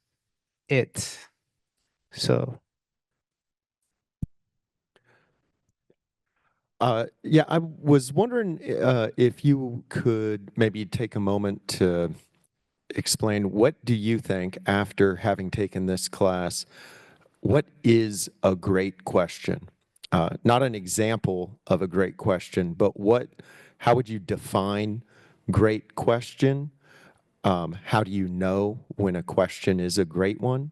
it. So. Yeah, I was wondering if you could maybe take a moment to explain, what do you think, after having taken this class, what is a great question? Not an example of a great question, but how would you define great question? How do you know when a question is a great one?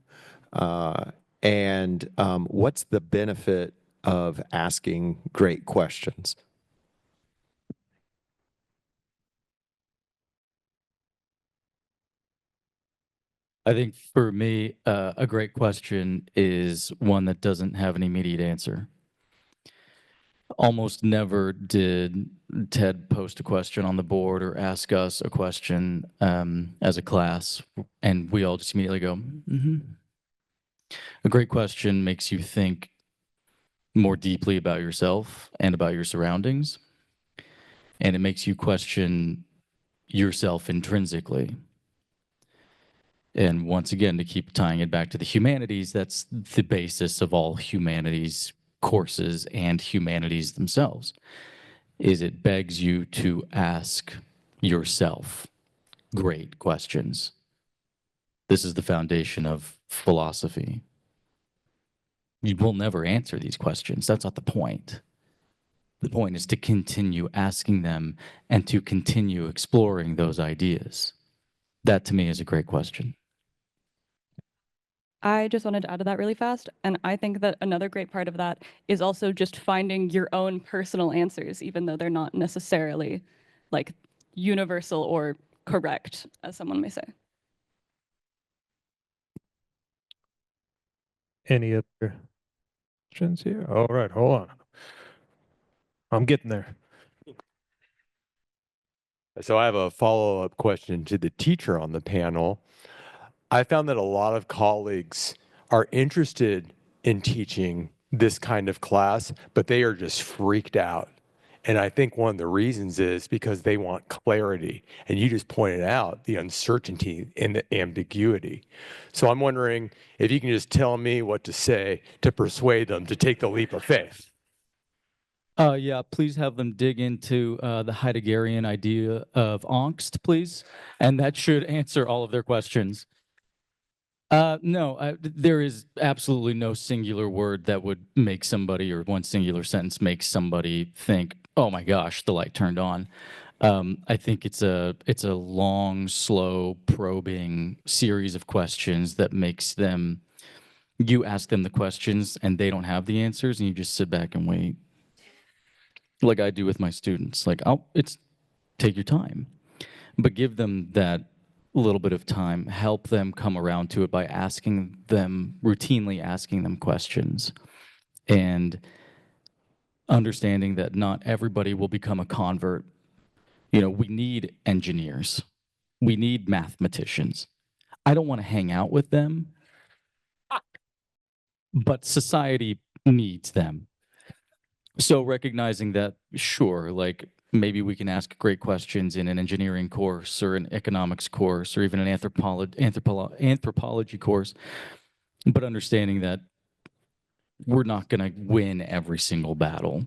And what's the benefit of asking great questions? I think for me, a great question is one that doesn't have an immediate answer. Almost never did Ted post a question on the board or ask us a question as a class, and we all just immediately go, mm-hmm. A great question makes you think more deeply about yourself and about your surroundings, and it makes you question yourself intrinsically. And once again, to keep tying it back to the humanities, that's the basis of all humanities courses and humanities themselves, is it begs you to ask yourself great questions. This is the foundation of philosophy. You will never answer these questions. That's not the point. The point is to continue asking them and to continue exploring those ideas. That to me is a great question. I just wanted to add to that really fast. And I think that another great part of that is also just finding your own personal answers, even though they're not necessarily like universal or correct, as someone may say. Any other questions here? All right, hold on. I'm getting there. So I have a follow-up question to the teacher on the panel. I found that a lot of colleagues are interested in teaching this kind of class, but they are just freaked out. And I think one of the reasons is because they want clarity. And you just pointed out the uncertainty and the ambiguity. So I'm wondering if you can just tell me what to say to persuade them to take the leap of faith. Yeah, please have them dig into the Heideggerian idea of angst, please. And that should answer all of their questions. No, there is absolutely no singular word that would make somebody, or one singular sentence makes somebody think, oh my gosh, the light turned on. I think it's a long, slow, probing series of questions that makes them, you ask them the questions and they don't have the answers and you just sit back and wait. Like I do with my students, like, take your time, but give them that little bit of time, help them come around to it by routinely asking them questions, and understanding that not everybody will become a convert. You know, we need engineers, we need mathematicians. I don't want to hang out with them, but society needs them. So recognizing that, sure, like maybe we can ask great questions in an engineering course or an economics course or even an anthropology course, but understanding that we're not going to win every single battle.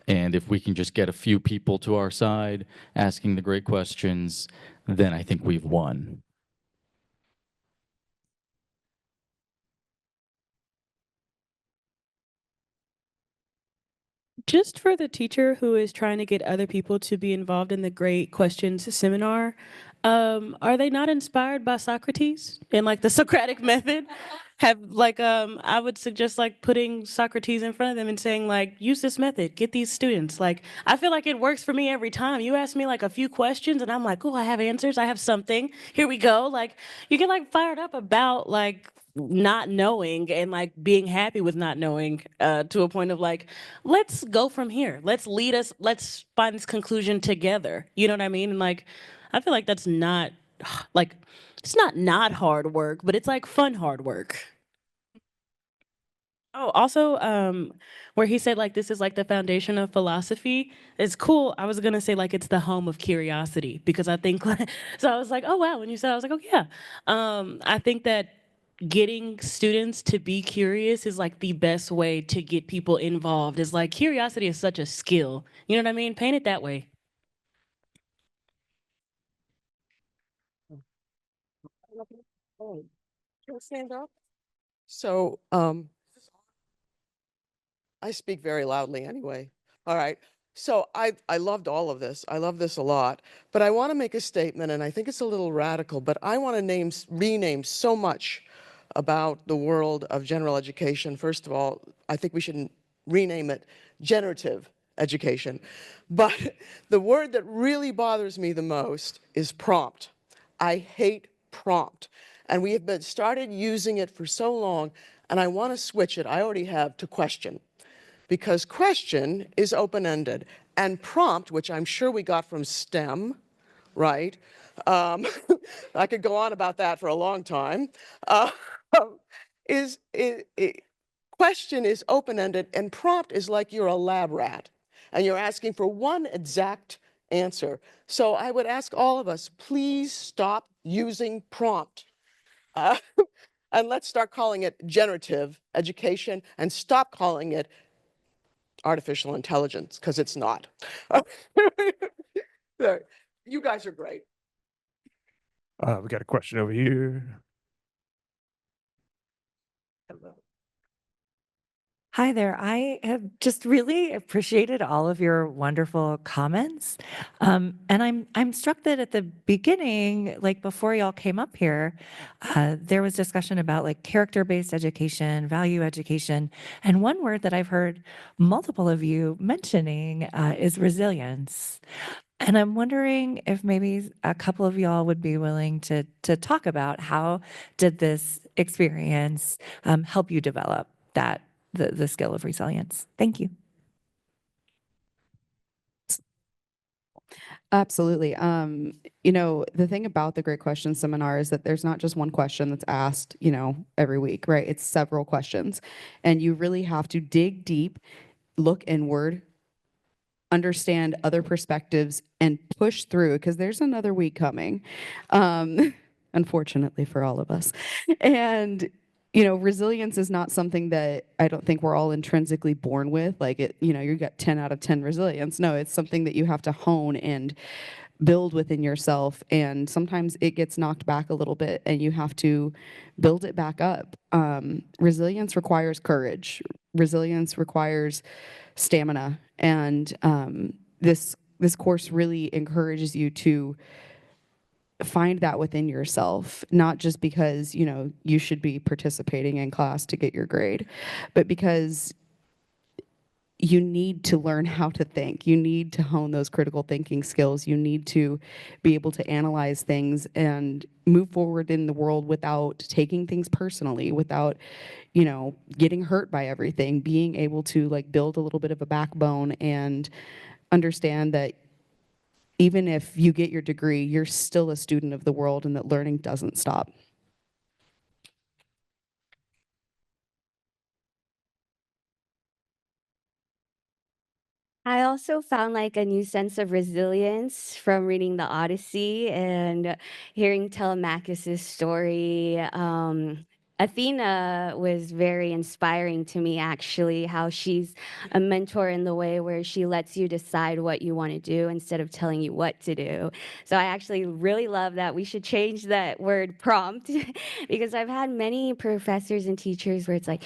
And if we can just get a few people to our side asking the great questions, then I think we've won. Just for the teacher who is trying to get other people to be involved in the Great Questions seminar, are they not inspired by Socrates and like the Socratic method? I would suggest like putting Socrates in front of them and saying like, use this method, get these students. Like, I feel like it works for me every time. You ask me like a few questions and I'm like, oh, I have answers, I have something. Here we go. Like, you get like fired up about like not knowing and like being happy with not knowing to a point of like, let's go from here. Let's find this conclusion together. You know what I mean? And like, I feel like that's not like, it's not hard work, but it's like fun hard work. Oh, also, where he said like this is like the foundation of philosophy. It's cool. I was gonna say like it's the home of curiosity because I think like, so I was like, oh wow, when you said I was like, oh yeah. I think that getting students to be curious is like the best way to get people involved. Is like curiosity is such a skill. You know what I mean? Paint it that way. Can I stand up? So, I speak very loudly anyway. All right. So I loved all of this. I love this a lot. But I want to make a statement, and I think it's a little radical, but I want to rename so much about the world of general education. First of all, I think we should rename it generative education. But the word that really bothers me the most is prompt. I hate prompt. And we have started using it for so long, and I want to switch it. I already have to question. Because question is open-ended, and prompt, which I'm sure we got from STEM, right? I could go on about that for a long time. Question is open-ended, and prompt is like you're a lab rat, and you're asking for one exact answer. So I would ask all of us, please stop using prompt. And let's start calling it generative education and stop calling it artificial intelligence, because it's not. There. You guys are great. We got a question over here. Hello. Hi there. I have just really appreciated all of your wonderful comments. And I'm struck that at the beginning, like before y'all came up here, there was discussion about like character-based education, value education. And one word that I've heard multiple of you mentioning is resilience. And I'm wondering if maybe a couple of y'all would be willing to talk about how did this experience help you develop the skill of resilience. Thank you. Absolutely. The thing about the Great Questions Seminar is that there's not just one question that's asked, every week, right? It's several questions. And you really have to dig deep, look inward, understand other perspectives, and push through, because there's another week coming, unfortunately for all of us. And resilience is not something that I don't think we're all intrinsically born with. Like you got 10 out of 10 resilience. No, it's something that you have to hone and build within yourself. And sometimes it gets knocked back a little bit and you have to build it back up. Resilience requires courage. Resilience requires stamina. And this course really encourages you to find that within yourself, not just because you should be participating in class to get your grade, but because you need to learn how to think. You need to hone those critical thinking skills. You need to be able to analyze things and move forward in the world without taking things personally, without getting hurt by everything, being able to build a little bit of a backbone and understand that even if you get your degree, you're still a student of the world and that learning doesn't stop. I also found a new sense of resilience from reading the Odyssey and hearing Telemachus's story. Athena was very inspiring to me, actually, how she's a mentor in the way where she lets you decide what you want to do instead of telling you what to do. So I actually really love that. We should change that word prompt because I've had many professors and teachers where it's like,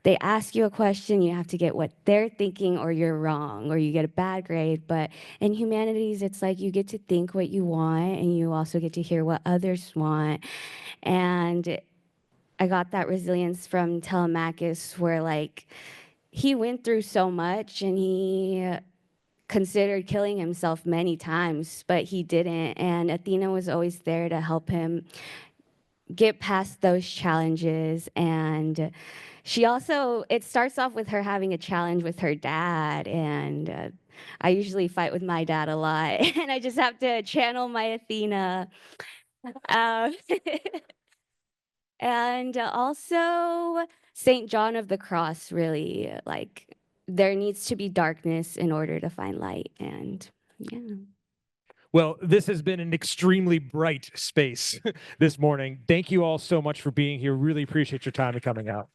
they ask you a question, you have to get what they're thinking or you're wrong or you get a bad grade. But in humanities, it's like you get to think what you want and you also get to hear what others want. And I got that resilience from Telemachus where he went through so much and he considered killing himself many times, but he didn't. And Athena was always there to help him get past those challenges. And she also, it starts off with her having a challenge with her dad. And I usually fight with my dad a lot. And I just have to channel my Athena. And also St. John of the Cross, really, there needs to be darkness in order to find light. And yeah. Well, this has been an extremely bright space this morning. Thank you all so much for being here. Really appreciate your time and coming out.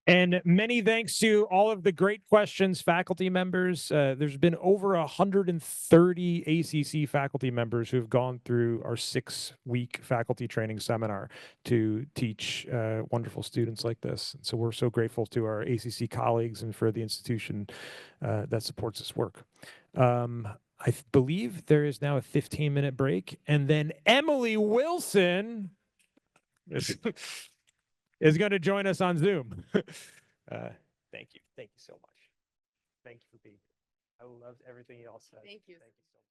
And many thanks to all of the great questions, faculty members. There's been over 130 ACC faculty members who have gone through our 6-week faculty training seminar to teach wonderful students like this. And so we're so grateful to our ACC colleagues and for the institution that supports this work. I believe there is now a 15-minute break, and then Emily Wilson is going to join us on Zoom. Thank you. Thank you so much. Thank you for being here. I loved everything you all said. Thank you. Thank you so much.